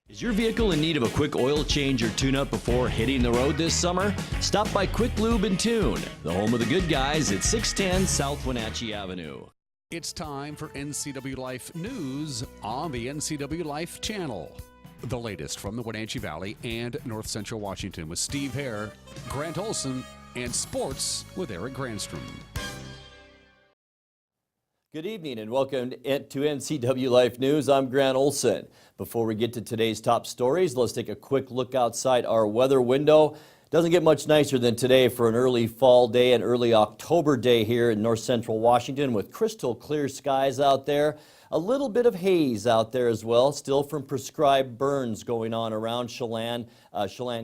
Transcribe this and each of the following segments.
Is your vehicle in need of a quick oil change or tune-up before hitting the road this summer? Stop by Quick Lube and Tune, the home of the good guys at 610 South Wenatchee Avenue. It's time for NCW Life News on the NCW Life channel. The latest from the Wenatchee Valley and North Central Washington with Steve Hare, Grant Olson, and sports with Eric Granstrom. Good evening and welcome to NCW Life News. I'm Grant Olson. Before we get to today's top stories, let's take a quick look outside our weather window. Doesn't get much nicer than today for an early fall day and early October day here in North Central Washington with crystal clear skies out there. A little bit of haze out there as well, still from prescribed burns going on around Chelan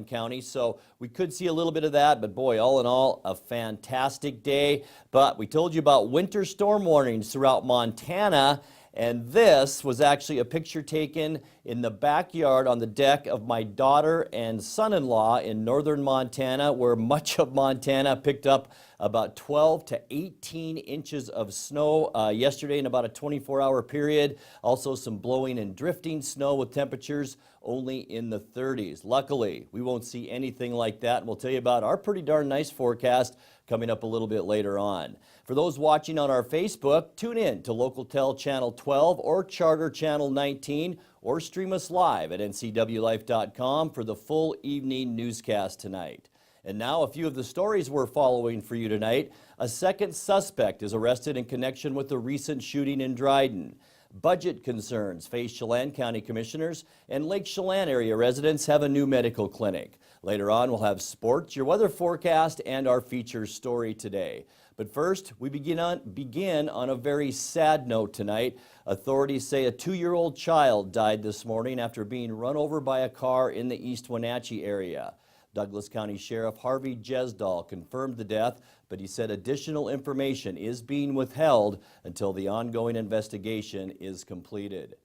County. So we could see a little bit of that, but boy, all in all, a fantastic day. But we told you about winter storm warnings throughout Montana. And this was actually a picture taken in the backyard on the deck of my daughter and son-in-law in northern Montana, where much of Montana picked up about 12 to 18 inches of snow yesterday in about a 24-hour period. Also some blowing and drifting snow with temperatures only in the 30s. Luckily, we won't see anything like that, and we'll tell you about our pretty darn nice forecast coming up a little bit later on. For those watching on our Facebook, tune in to Local Tel Channel 12 or Charter Channel 19 or stream us live at ncwlife.com for the full evening newscast tonight. And now a few of the stories we're following for you tonight. A second suspect is arrested in connection with the recent shooting in Dryden. Budget concerns face Chelan County commissioners, and Lake Chelan area residents have a new medical clinic. Later on, we'll have sports, your weather forecast, and our feature story today. But first, we begin on a very sad note tonight. Authorities say a 2-year-old child died this morning after being run over by a car in the East Wenatchee area. Douglas County Sheriff Harvey Jesdahl confirmed the death, but he said additional information is being withheld until the ongoing investigation is completed.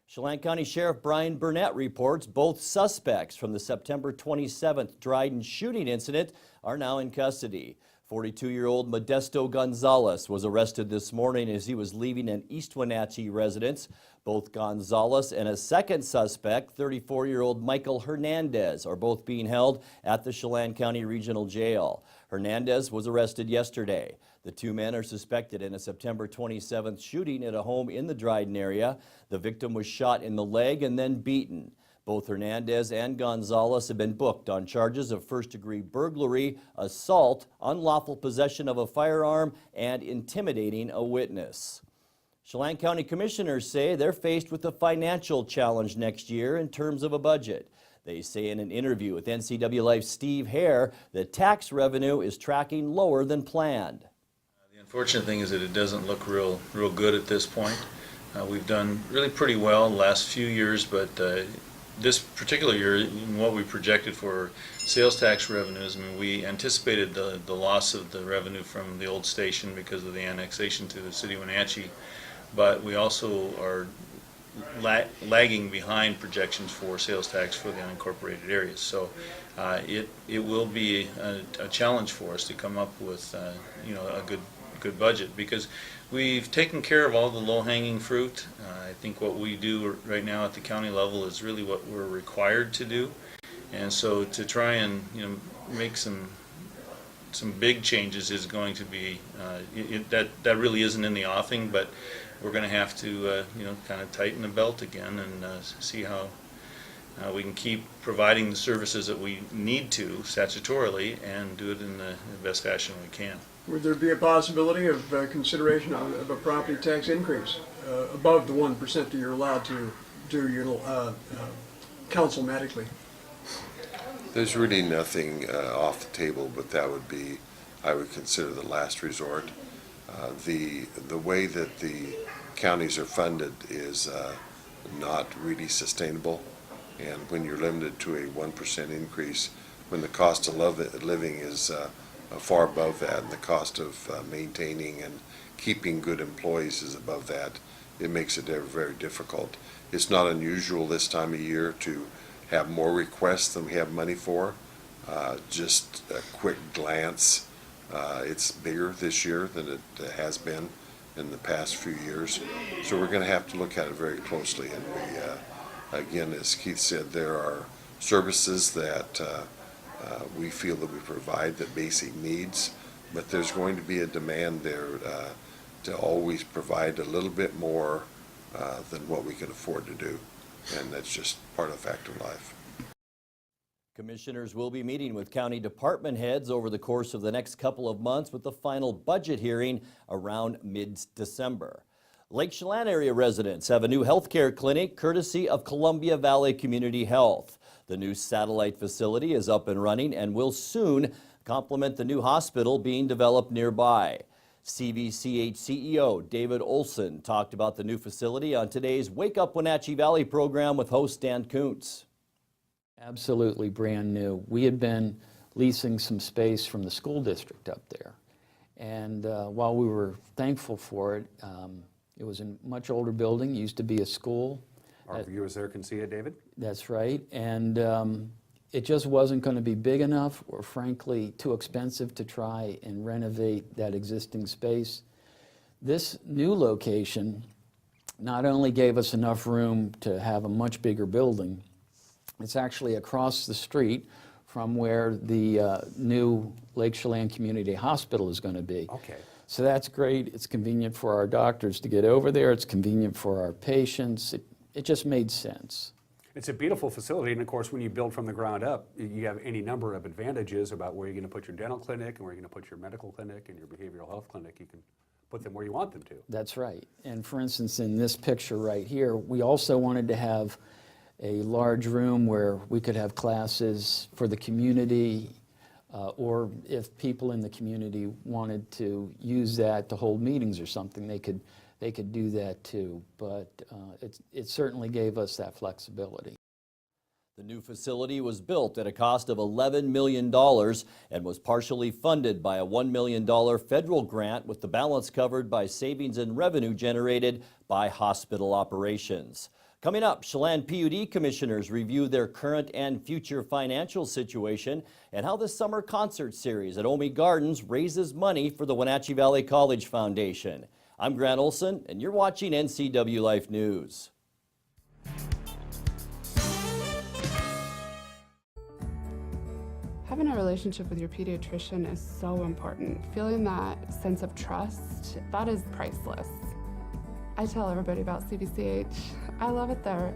Chelan County Sheriff Brian Burnett reports both suspects from the September 27th Dryden shooting incident are now in custody. 42-year-old Modesto Gonzalez was arrested this morning as he was leaving an East Wenatchee residence. Both Gonzalez and a second suspect, 34-year-old Michael Hernandez, are both being held at the Chelan County Regional Jail. Hernandez was arrested yesterday. The two men are suspected in a September 27th shooting at a home in the Dryden area. The victim was shot in the leg and then beaten. Both Hernandez and Gonzalez have been booked on charges of first-degree burglary, assault, unlawful possession of a firearm, and intimidating a witness. Chelan County commissioners say they're faced with a financial challenge next year in terms of a budget. They say in an interview with NCW Life's Steve Hare that tax revenue is tracking lower than planned. The unfortunate thing is that it doesn't look real good at this point. We've done really pretty well the last few years, but this particular year, in what we projected for sales tax revenues, I mean, we anticipated the loss of the revenue from the old station because of the annexation to the city of Wenatchee, but we also are lagging behind projections for sales tax for the unincorporated areas. So it will be a challenge for us to come up with a good budget, because we've taken care of all the low-hanging fruit. I think what we do right now at the county level is really what we're required to do, and so to try and make some big changes is going to be that really isn't in the offing, but we're going to have to kind of tighten the belt again and see how we can keep providing the services that we need to statutorily and do it in the best fashion we can. Would there be a possibility of consideration of a property tax increase above the 1% that you're allowed to do councilmatically? There's really nothing off the table, but that would be, I would consider, the last resort. The way that the counties are funded is not really sustainable, and when you're limited to a 1% increase, when the cost of living is far above that, and the cost of maintaining and keeping good employees is above that, it makes it very difficult. It's not unusual this time of year to have more requests than we have money for. Just a quick glance, it's bigger this year than it has been in the past few years. So we're going to have to look at it very closely, and Again, as Keith said, there are services that we feel that we provide, the basic needs, but there's going to be a demand there to always provide a little bit more than what we can afford to do, and that's just part of the fact of life. Commissioners will be meeting with county department heads over the course of the next couple of months with the final budget hearing around mid-December. Lake Chelan area residents have a new healthcare clinic courtesy of Columbia Valley Community Health. The new satellite facility is up and running and will soon complement the new hospital being developed nearby. CVCH CEO David Olson talked about the new facility on today's Wake Up Wenatchee Valley program with host Dan Kuntz. Absolutely brand new. We had been leasing some space from the school district up there. And while we were thankful for it, it was a much older building, used to be a school. Our viewers there can see it, David? That's right. And it just wasn't going to be big enough or frankly too expensive to try and renovate that existing space. This new location not only gave us enough room to have a much bigger building, it's actually across the street from where the new Lake Chelan Community Hospital is going to be. Okay. So that's great. It's convenient for our doctors to get over there. It's convenient for our patients. It just made sense. It's a beautiful facility, and of course, when you build from the ground up, you have any number of advantages about where you're going to put your dental clinic and where you're going to put your medical clinic and your behavioral health clinic. You can put them where you want them to. That's right. And for instance, in this picture right here, we also wanted to have a large room where we could have classes for the community, or if people in the community wanted to use that to hold meetings or something, they could do that too. But it certainly gave us that flexibility. The new facility was built at a cost of $11 million and was partially funded by a $1 million federal grant, with the balance covered by savings and revenue generated by hospital operations. Coming up, Chelan PUD commissioners review their current and future financial situation and how the summer concert series at Omi Gardens raises money for the Wenatchee Valley College Foundation. I'm Grant Olson, and you're watching NCW Life News. Having a relationship with your pediatrician is so important. Feeling that sense of trust, that is priceless. I tell everybody about CVCH. I love it there.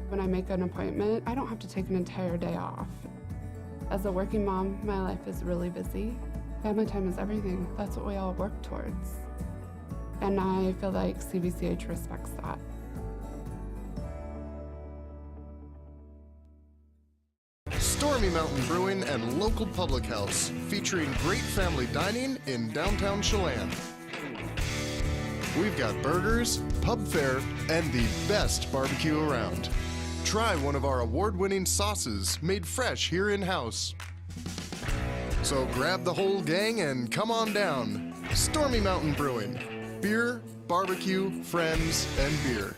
When I make an appointment, I don't have to take an entire day off. As a working mom, my life is really busy. Family time is everything. That's what we all work towards. And I feel like CVCH respects that. Stormy Mountain Brewing and local public house, featuring great family dining in downtown Chelan. We've got burgers, pub fare, and the best barbecue around. Try one of our award-winning sauces made fresh here in-house. So grab the whole gang and come on down. Stormy Mountain Brewing. Beer, barbecue, friends, and beer.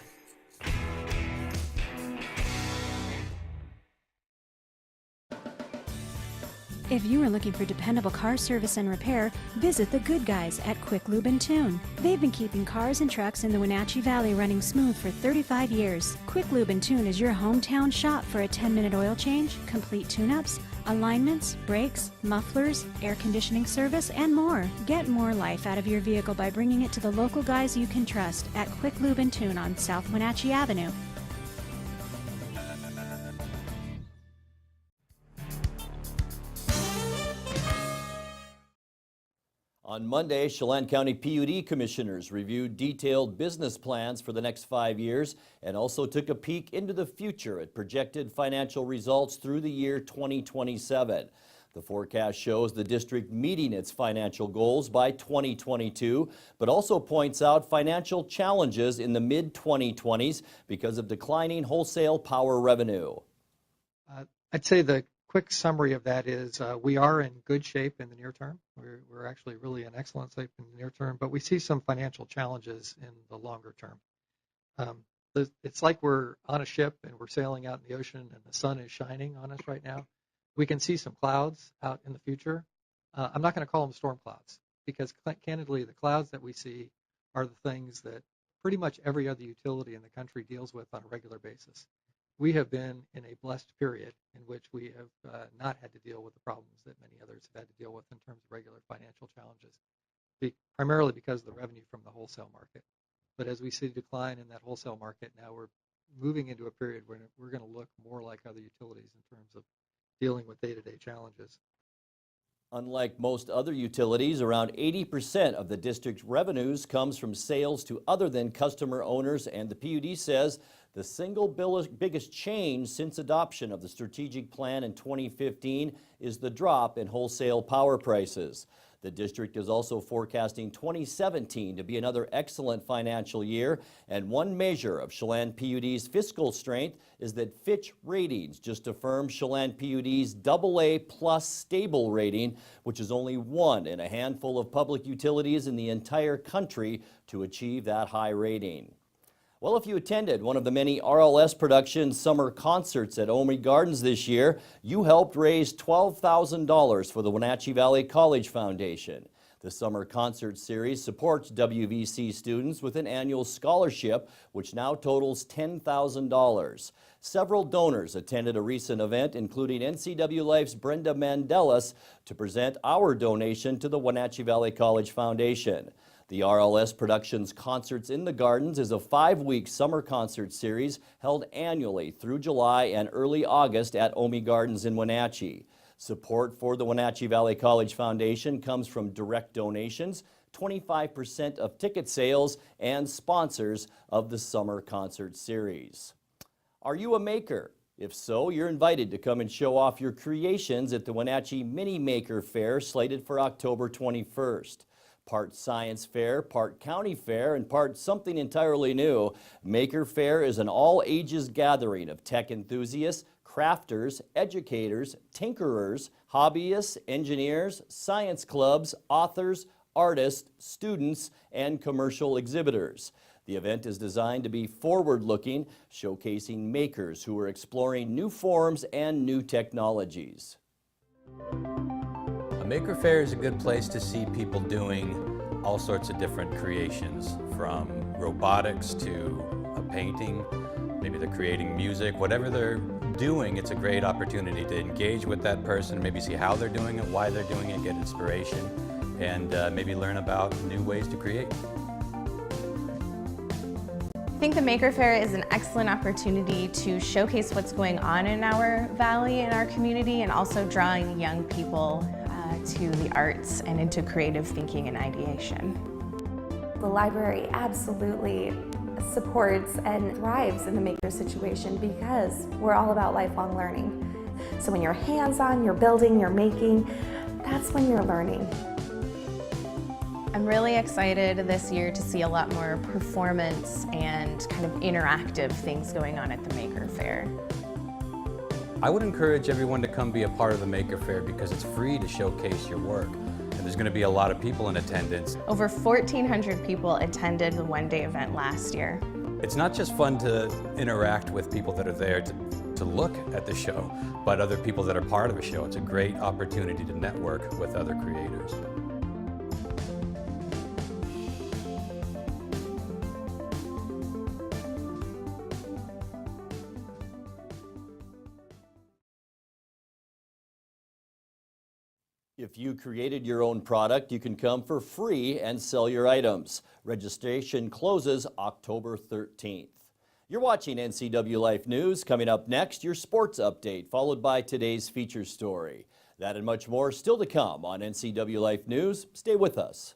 If you are looking for dependable car service and repair, visit the good guys at Quick Lube and Tune. They've been keeping cars and trucks in the Wenatchee Valley running smooth for 35 years. Quick Lube and Tune is your hometown shop for a 10-minute oil change, complete tune-ups, alignments, brakes, mufflers, air conditioning service, and more. Get more life out of your vehicle by bringing it to the local guys you can trust at Quick Lube and Tune on South Wenatchee Avenue. On Monday, Chelan County PUD commissioners reviewed detailed business plans for the next 5 years and also took a peek into the future at projected financial results through the year 2027. The forecast shows the district meeting its financial goals by 2022, but also points out financial challenges in the mid-2020s because of declining wholesale power revenue. I'd say the quick summary of that is we are in good shape in the near term. We're actually really in excellent shape in the near term, but we see some financial challenges in the longer term. It's like we're on a ship and we're sailing out in the ocean and the sun is shining on us right now. We can see some clouds out in the future. I'm not going to call them storm clouds because candidly the clouds that we see are the things that pretty much every other utility in the country deals with on a regular basis. we have been in a blessed period in which we have not had to deal with the problems that many others have had to deal with in terms of regular financial challenges, primarily because of the revenue from the wholesale market. But as we see a decline in that wholesale market, now we're moving into a period where we're going to look more like other utilities in terms of dealing with day-to-day challenges. Unlike most other utilities, around 80% of the district's revenues comes from sales to other than customer owners, and the PUD says the single biggest change since adoption of the strategic plan in 2015 is the drop in wholesale power prices. The district is also forecasting 2017 to be another excellent financial year, and one measure of Chelan PUD's fiscal strength is that Fitch Ratings just affirmed Chelan PUD's AA+ stable rating, which is only one in a handful of public utilities in the entire country to achieve that high rating. Well, if you attended one of the many RLS Productions summer concerts at Omi Gardens this year, you helped raise $12,000 for the Wenatchee Valley College Foundation. The summer concert series supports WVC students with an annual scholarship, which now totals $10,000. Several donors attended a recent event, including NCW Life's Brenda Mandelis, to present our donation to the Wenatchee Valley College Foundation. The RLS Productions Concerts in the Gardens is a 5-week summer concert series held annually through July and early August at Omi Gardens in Wenatchee. Support for the Wenatchee Valley College Foundation comes from direct donations, 25% of ticket sales, and sponsors of the summer concert series. Are you a maker? If so, you're invited to come and show off your creations at the Wenatchee Mini Maker Fair slated for October 21st. Part science fair, part county fair, and part something entirely new, Maker Fair is an all-ages gathering of tech enthusiasts, crafters, educators, tinkerers, hobbyists, engineers, science clubs, authors, artists, students, and commercial exhibitors. The event is designed to be forward-looking, showcasing makers who are exploring new forms and new technologies. A Maker Fair is a good place to see people doing all sorts of different creations, from robotics to a painting. Maybe they're creating music. Whatever they're doing, it's a great opportunity to engage with that person, maybe see how they're doing it, why they're doing it, get inspiration, and maybe learn about new ways to create. I think the Maker Fair is an excellent opportunity to showcase what's going on in our valley and our community, and also drawing young people to the arts and into creative thinking and ideation. The library absolutely supports and thrives in the maker situation because we're all about lifelong learning. So when you're hands-on, you're building, you're making, that's when you're learning. I'm really excited this year to see a lot more performance and kind of interactive things going on at the Maker Fair. I would encourage everyone to come be a part of the Maker Fair because it's free to showcase your work. And there's going to be a lot of people in attendance. Over 1,400 people attended the one-day event last year. It's not just fun to interact with people that are there to look at the show, but other people that are part of a show. It's a great opportunity to network with other creators. If you created your own product, you can come for free and sell your items. Registration closes October 13th. You're watching NCW Life News. Coming up next, your sports update, followed by today's feature story. That and much more still to come on NCW Life News. Stay with us.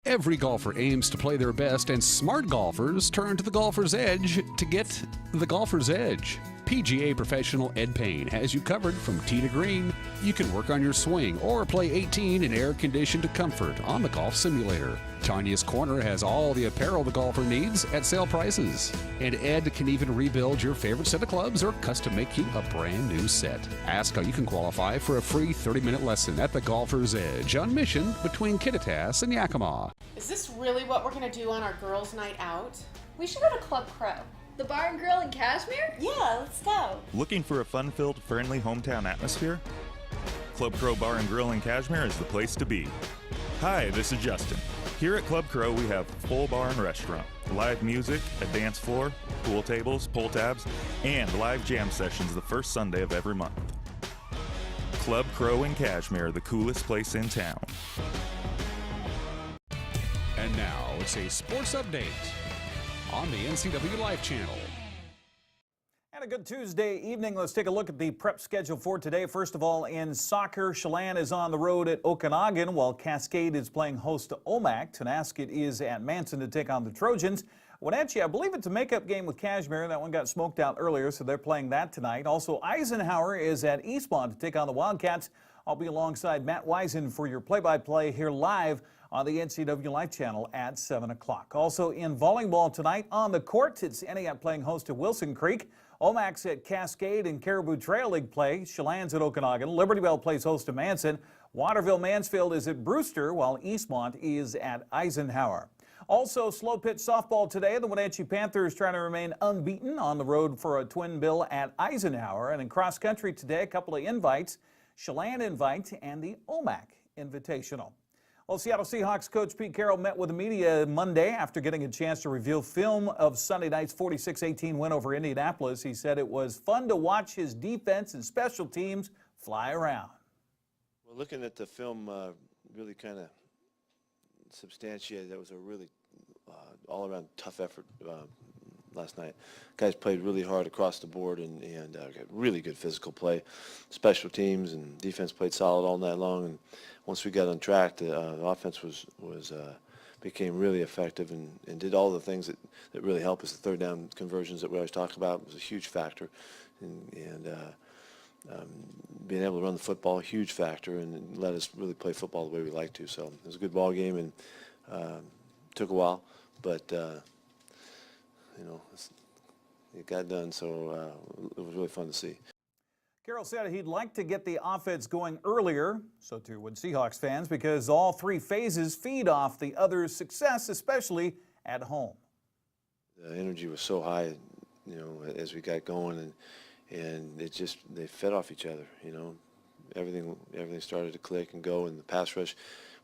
Every golfer aims to play their best, and smart golfers turn to the Golfer's Edge to get the Golfer's Edge. PGA professional Ed Payne has you covered from tee to green. You can work on your swing or play 18 in air-conditioned comfort on the golf simulator. Tanya's Corner has all the apparel the golfer needs at sale prices. And Ed can even rebuild your favorite set of clubs or custom make you a brand new set. Ask how you can qualify for a free 30-minute lesson at the Golfer's Edge on Mission between Kittitas and Yakima. Is this really what we're going to do on our girls' night out? We should go to Club Crow. The bar and grill in Cashmere? Yeah, let's go. Looking for a fun-filled, friendly hometown atmosphere? Club Crow Bar and Grill in Cashmere is the place to be. Hi, this is Justin. Here at Club Crow, we have full bar and restaurant. live music, a dance floor, pool tables, pull tabs, and live jam sessions the first Sunday of every month. Club Crow in Cashmere, the coolest place in town. And now it's a sports update on the NCW Life channel. And a good Tuesday evening. Let's take a look at the prep schedule for today. First of all, in soccer, Chelan is on the road at Okanagan while Cascade is playing host to Omak. Tenasket is at Manson to take on the Trojans. Wenatchee, I believe it's a makeup game with Cashmere. That one got smoked out earlier, so they're playing that tonight. Also, Eisenhower is at Eastmont to take on the Wildcats. I'll be alongside Matt Wisen for your play-by-play here live on the NCW Life channel at 7 o'clock. Also in volleyball tonight on the court, it's Entiat playing host to Wilson Creek. Omak's at Cascade and Caribou Trail League play. Chelan's at Okanagan. Liberty Bell plays host to Manson. Waterville Mansfield is at Brewster, while Eastmont is at Eisenhower. Also, slow pitch softball today. The Wenatchee Panthers trying to remain unbeaten on the road for a twin bill at Eisenhower. And in cross country today, a couple of invites. Chelan invite and the Omak Invitational. Well, Seattle Seahawks coach Pete Carroll met with the media Monday after getting a chance to review film of Sunday night's 46-18 win over Indianapolis. He said it was fun to watch his defense and special teams fly around. Well, looking at the film really kind of substantiated that was a really all-around tough effort last night. Guys played really hard across the board and got really good physical play. Special teams and defense played solid all night long. And once we got on track, the offense became really effective and did all the things that really help us. The third down conversions that we always talk about was a huge factor, and being able to run the football, a huge factor, and let us really play football the way we like to. So it was a good ball game, and took a while, but you know, it got done. So it was really fun to see. Carroll said he'd like to get the offense going earlier, so too would Seahawks fans, because all three phases feed off the other's success, especially at home. The energy was so high, you know, as we got going, and it just, they fed off each other, you know. Everything started to click and go, and the pass rush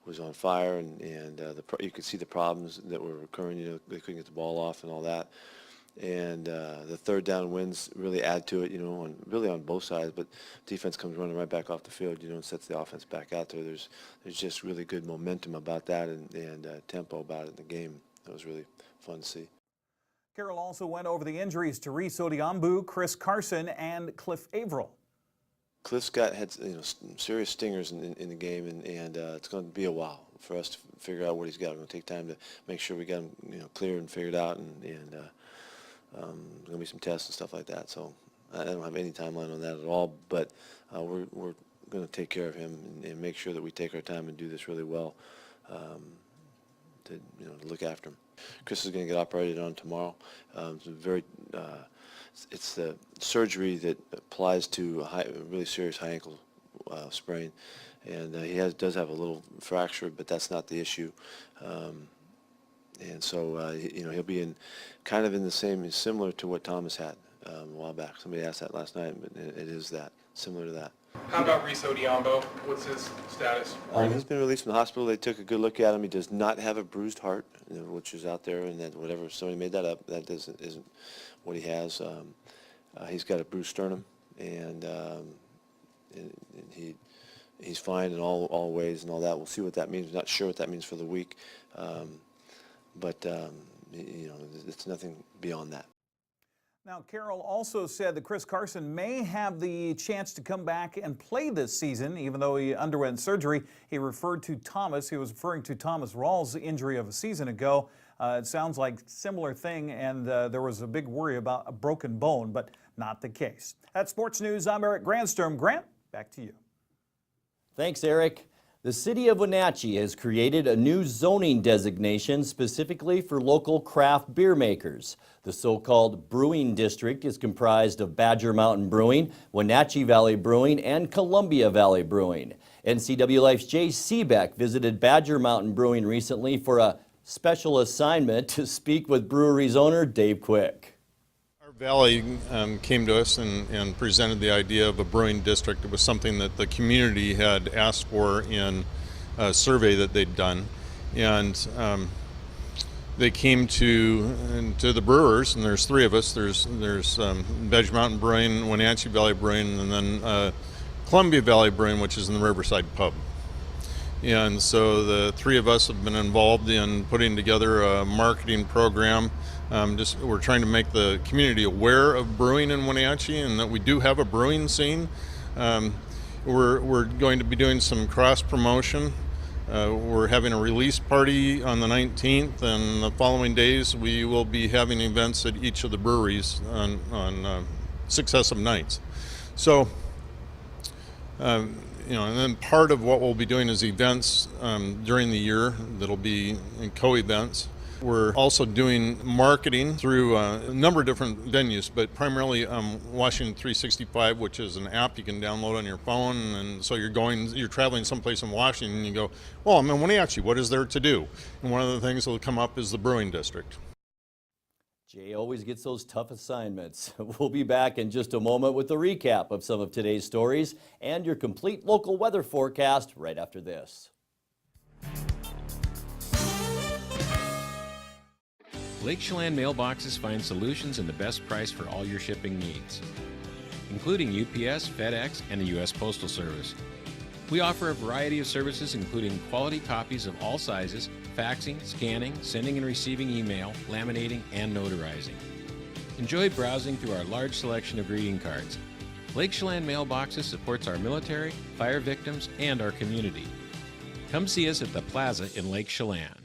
was on fire, and you could see the problems that were occurring. You know, they couldn't get the ball off and all that. And the third down wins really add to it, you know, really on both sides. But defense comes running right back off the field, you know, and sets the offense back out there. There's just really good momentum about that and tempo about it in the game. That was really fun to see. Carroll also went over the injuries to Reese Odiambu, Chris Carson, and Cliff Averill. Cliff's had serious stingers in the game, and it's going to be a while for us to figure out what he's got. It's going to take time to make sure we got him clear and figured out, and there's going to be some tests and stuff like that. So I don't have any timeline on that at all, but we're going to take care of him and make sure that we take our time and do this really well to look after him. Chris is going to get operated on tomorrow. It's the surgery that applies to a really serious high ankle sprain, and he does have a little fracture, but that's not the issue. And so he'll be in the same, similar to what Thomas had a while back. Somebody asked that last night, but it is that, similar to that. How about Reese Odiambu? What's his status? He's been released from the hospital. They took a good look at him. He does not have a bruised heart, which is out there, and that whatever somebody made that up, that isn't what he has. He's got a bruised sternum, and he's fine in all ways and all that. We'll see what that means. Not sure what that means for the week, but it's nothing beyond that. Now, Carroll also said that Chris Carson may have the chance to come back and play this season, even though he underwent surgery. He referred to Thomas. He was referring to Thomas Rawls' injury of a season ago. It sounds like similar thing, and there was a big worry about a broken bone, but not the case. That's Sports News. I'm Eric Grandstrom. Grant, back to you. Thanks, Eric. The city of Wenatchee has created a new zoning designation specifically for local craft beer makers. The so-called Brewing District is comprised of Badger Mountain Brewing, Wenatchee Valley Brewing, and Columbia Valley Brewing. NCW Life's Jay Seebeck visited Badger Mountain Brewing recently for a special assignment to speak with brewery's owner, Dave Quick. Valley came to us and presented the idea of a brewing district. It was something that the community had asked for in a survey that they'd done, and they came to the brewers, and there's three of us. There's Badger Mountain Brewing, Wenatchee Valley Brewing, and then Columbia Valley Brewing, which is in the Riverside Pub. And so the three of us have been involved in putting together a marketing program. We're trying to make the community aware of brewing in Wenatchee and that we do have a brewing scene. We're going to be doing some cross promotion. We're having a release party on the 19th, and the following days we will be having events at each of the breweries on successive nights. So, and then part of what we'll be doing is events during the year that'll be in co-events. We're also doing marketing through a number of different venues, but primarily Washington 365, which is an app you can download on your phone. And so you're traveling someplace in Washington, and you go, well, I'm in Wenatchee, what is there to do? And one of the things that will come up is the brewing district. Jay always gets those tough assignments. We'll be back in just a moment with a recap of some of today's stories and your complete local weather forecast right after this. Lake Chelan mailboxes find solutions and the best price for all your shipping needs, including UPS, FedEx, and the U.S. Postal Service. We offer a variety of services including quality copies of all sizes, faxing, scanning, sending and receiving email, laminating, and notarizing. Enjoy browsing through our large selection of greeting cards. Lake Chelan Mailboxes supports our military, fire victims, and our community. Come see us at the Plaza in Lake Chelan.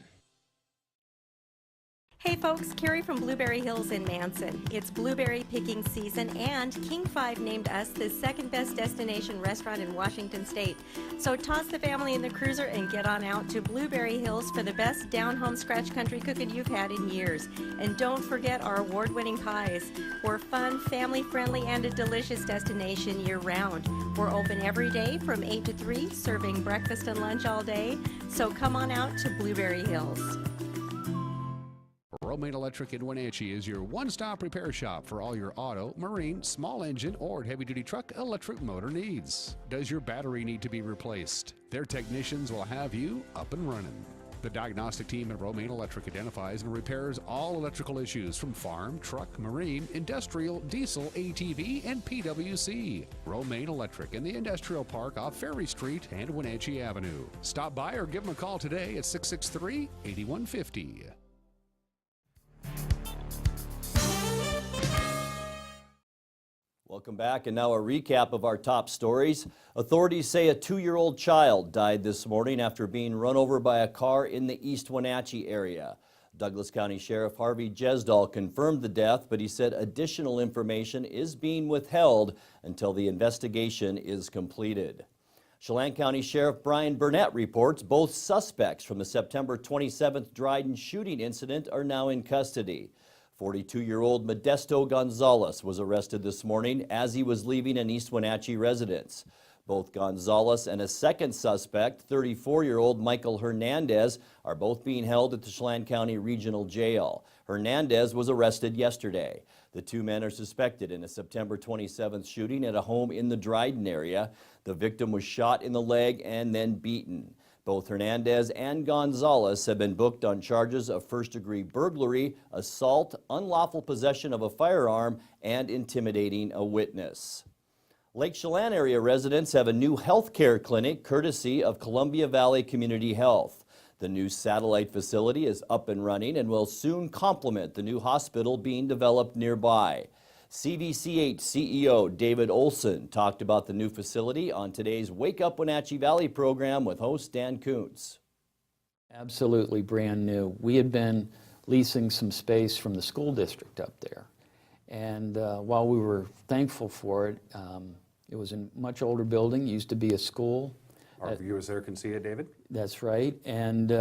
Hey folks, Carrie from Blueberry Hills in Manson. It's blueberry picking season and King 5 named us the second best destination restaurant in Washington State. So toss the family in the cruiser and get on out to Blueberry Hills for the best down-home scratch country cooking you've had in years. And don't forget our award-winning pies. We're fun, family-friendly, and a delicious destination year-round. We're open every day from 8 to 3, serving breakfast and lunch all day. So come on out to Blueberry Hills. Romaine Electric in Wenatchee is your one-stop repair shop for all your auto, marine, small engine, or heavy-duty truck electric motor needs. Does your battery need to be replaced? Their technicians will have you up and running. The diagnostic team at Romaine Electric identifies and repairs all electrical issues from farm, truck, marine, industrial, diesel, ATV, and PWC. Romaine Electric in the Industrial Park off Ferry Street and Wenatchee Avenue. Stop by or give them a call today at 663-8150. Welcome back, and now a recap of our top stories. Authorities say a 2-year-old child died this morning after being run over by a car in the East Wenatchee area. Douglas County Sheriff Harvey Jesdahl confirmed the death, but he said additional information is being withheld until the investigation is completed. Chelan County Sheriff Brian Burnett reports both suspects from the September 27th Dryden shooting incident are now in custody. 42-year-old Modesto Gonzalez was arrested this morning as he was leaving an East Wenatchee residence. Both Gonzalez and a second suspect, 34-year-old Michael Hernandez, are both being held at the Chelan County Regional Jail. Hernandez was arrested yesterday. The two men are suspected in a September 27th shooting at a home in the Dryden area. The victim was shot in the leg and then beaten. Both Hernandez and Gonzalez have been booked on charges of first-degree burglary, assault, unlawful possession of a firearm, and intimidating a witness. Lake Chelan area residents have a new health care clinic courtesy of Columbia Valley Community Health. The new satellite facility is up and running and will soon complement the new hospital being developed nearby. CVCH CEO David Olson talked about the new facility on today's Wake Up Wenatchee Valley program with host Dan Kuntz. Absolutely brand new. We had been leasing some space from the school district up there. And while we were thankful for it, it was a much older building, used to be a school. Our viewers there can see it, David? That's right. And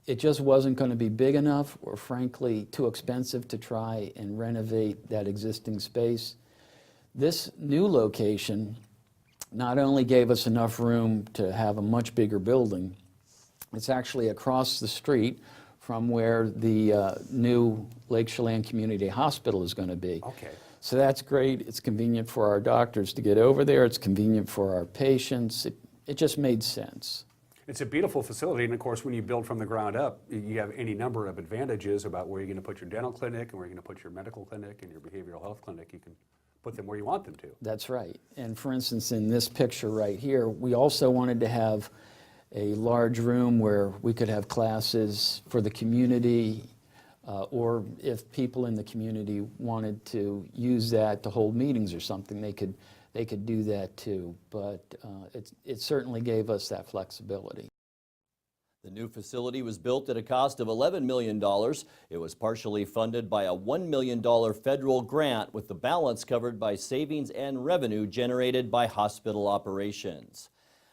it just wasn't going to be big enough or frankly too expensive to try and renovate that existing space. This new location not only gave us enough room to have a much bigger building, it's actually across the street from where the new Lake Chelan Community Hospital is going to be. Okay. So that's great. It's convenient for our doctors to get over there. It's convenient for our patients. It just made sense. It's a beautiful facility, and of course, when you build from the ground up, you have any number of advantages about where you're going to put your dental clinic and where you're going to put your medical clinic and your behavioral health clinic. You can put them where you want them to. That's right. And for instance, in this picture right here, we also wanted to have a large room where we could have classes for the community, or if people in the community wanted to use that to hold meetings or something, they could do that too. But it certainly gave us that flexibility. The new facility was built at a cost of $11 million. It was partially funded by a $1 million federal grant, with the balance covered by savings and revenue generated by hospital operations.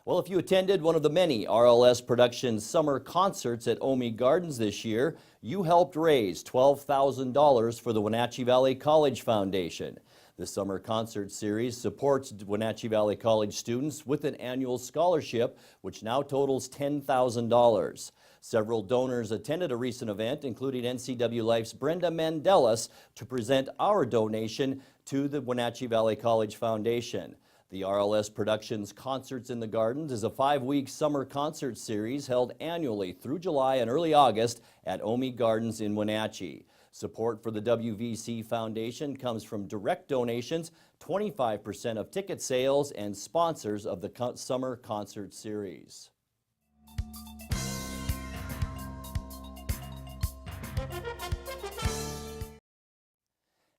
Well, if you attended one of the many RLS Productions summer concerts at Omi Gardens this year, you helped raise $12,000 for the Wenatchee Valley College Foundation. The summer concert series supports Wenatchee Valley College students with an annual scholarship, which now totals $10,000. Several donors attended a recent event, including NCW Life's Brenda Mandelis, to present our donation to the Wenatchee Valley College Foundation. The RLS Productions Concerts in the Gardens is a 5-week summer concert series held annually through July and early August at Omi Gardens in Wenatchee. Support for the WVC Foundation comes from direct donations, 25% of ticket sales, and sponsors of the summer concert series.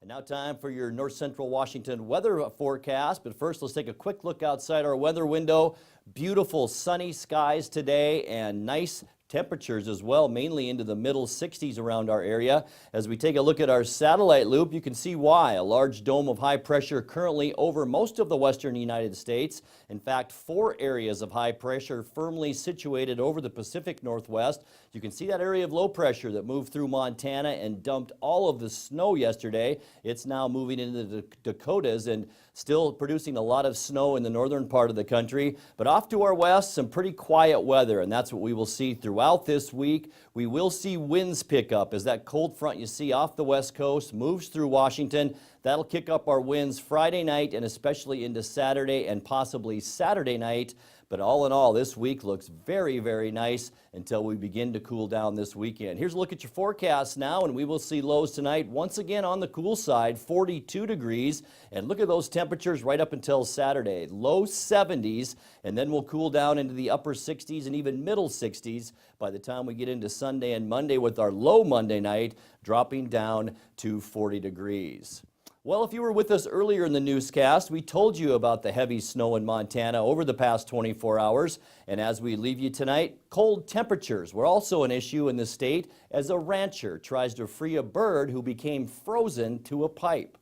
And now time for your North Central Washington weather forecast. But first, let's take a quick look outside our weather window. Beautiful sunny skies today and nice temperatures as well, mainly into the middle 60s around our area. As we take a look at our satellite loop, you can see why. A large dome of high pressure currently over most of the western United States. In fact, 4 areas of high pressure firmly situated over the Pacific Northwest. You can see that area of low pressure that moved through Montana and dumped all of the snow yesterday. It's now moving into the Dakotas and still producing a lot of snow in the northern part of the country. But off to our west, some pretty quiet weather, and that's what we will see throughout this week. We will see winds pick up as that cold front you see off the west coast moves through Washington. That'll kick up our winds Friday night and especially into Saturday and possibly Saturday night. But all in all, this week looks very, very nice until we begin to cool down this weekend. Here's a look at your forecast now, and we will see lows tonight once again on the cool side, 42 degrees. And look at those temperatures right up until Saturday, low 70s, and then we'll cool down into the upper 60s and even middle 60s by the time we get into Sunday and Monday, with our low Monday night dropping down to 40 degrees. Well, if you were with us earlier in the newscast, we told you about the heavy snow in Montana over the past 24 hours. And as we leave you tonight, cold temperatures were also an issue in the state as a rancher tries to free a bird who became frozen to a pipe.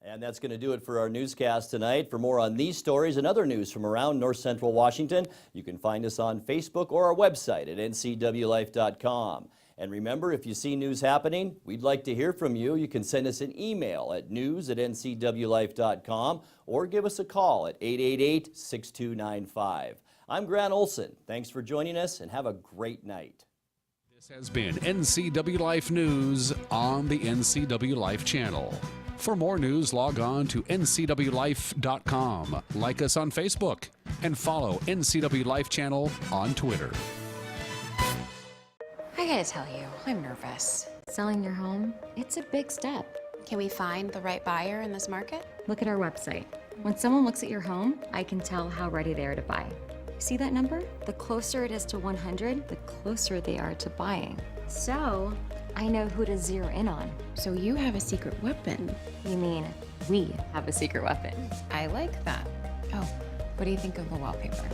And that's going to do it for our newscast tonight. For more on these stories and other news from around North Central Washington, you can find us on Facebook or our website at ncwlife.com. And remember, if you see news happening, we'd like to hear from you. You can send us an email at news@ncwlife.com or give us a call at 888-6295. I'm Grant Olson. Thanks for joining us and have a great night. This has been NCW Life News on the NCW Life channel. For more news, log on to ncwlife.com, like us on Facebook, and follow NCW Life channel on Twitter. I gotta tell you, I'm nervous. Selling your home, it's a big step. Can we find the right buyer in this market? Look at our website. When someone looks at your home, I can tell how ready they are to buy. See that number? The closer it is to 100, the closer they are to buying. So, I know who to zero in on. So you have a secret weapon. You mean we have a secret weapon? I like that. Oh, what do you think of the wallpaper?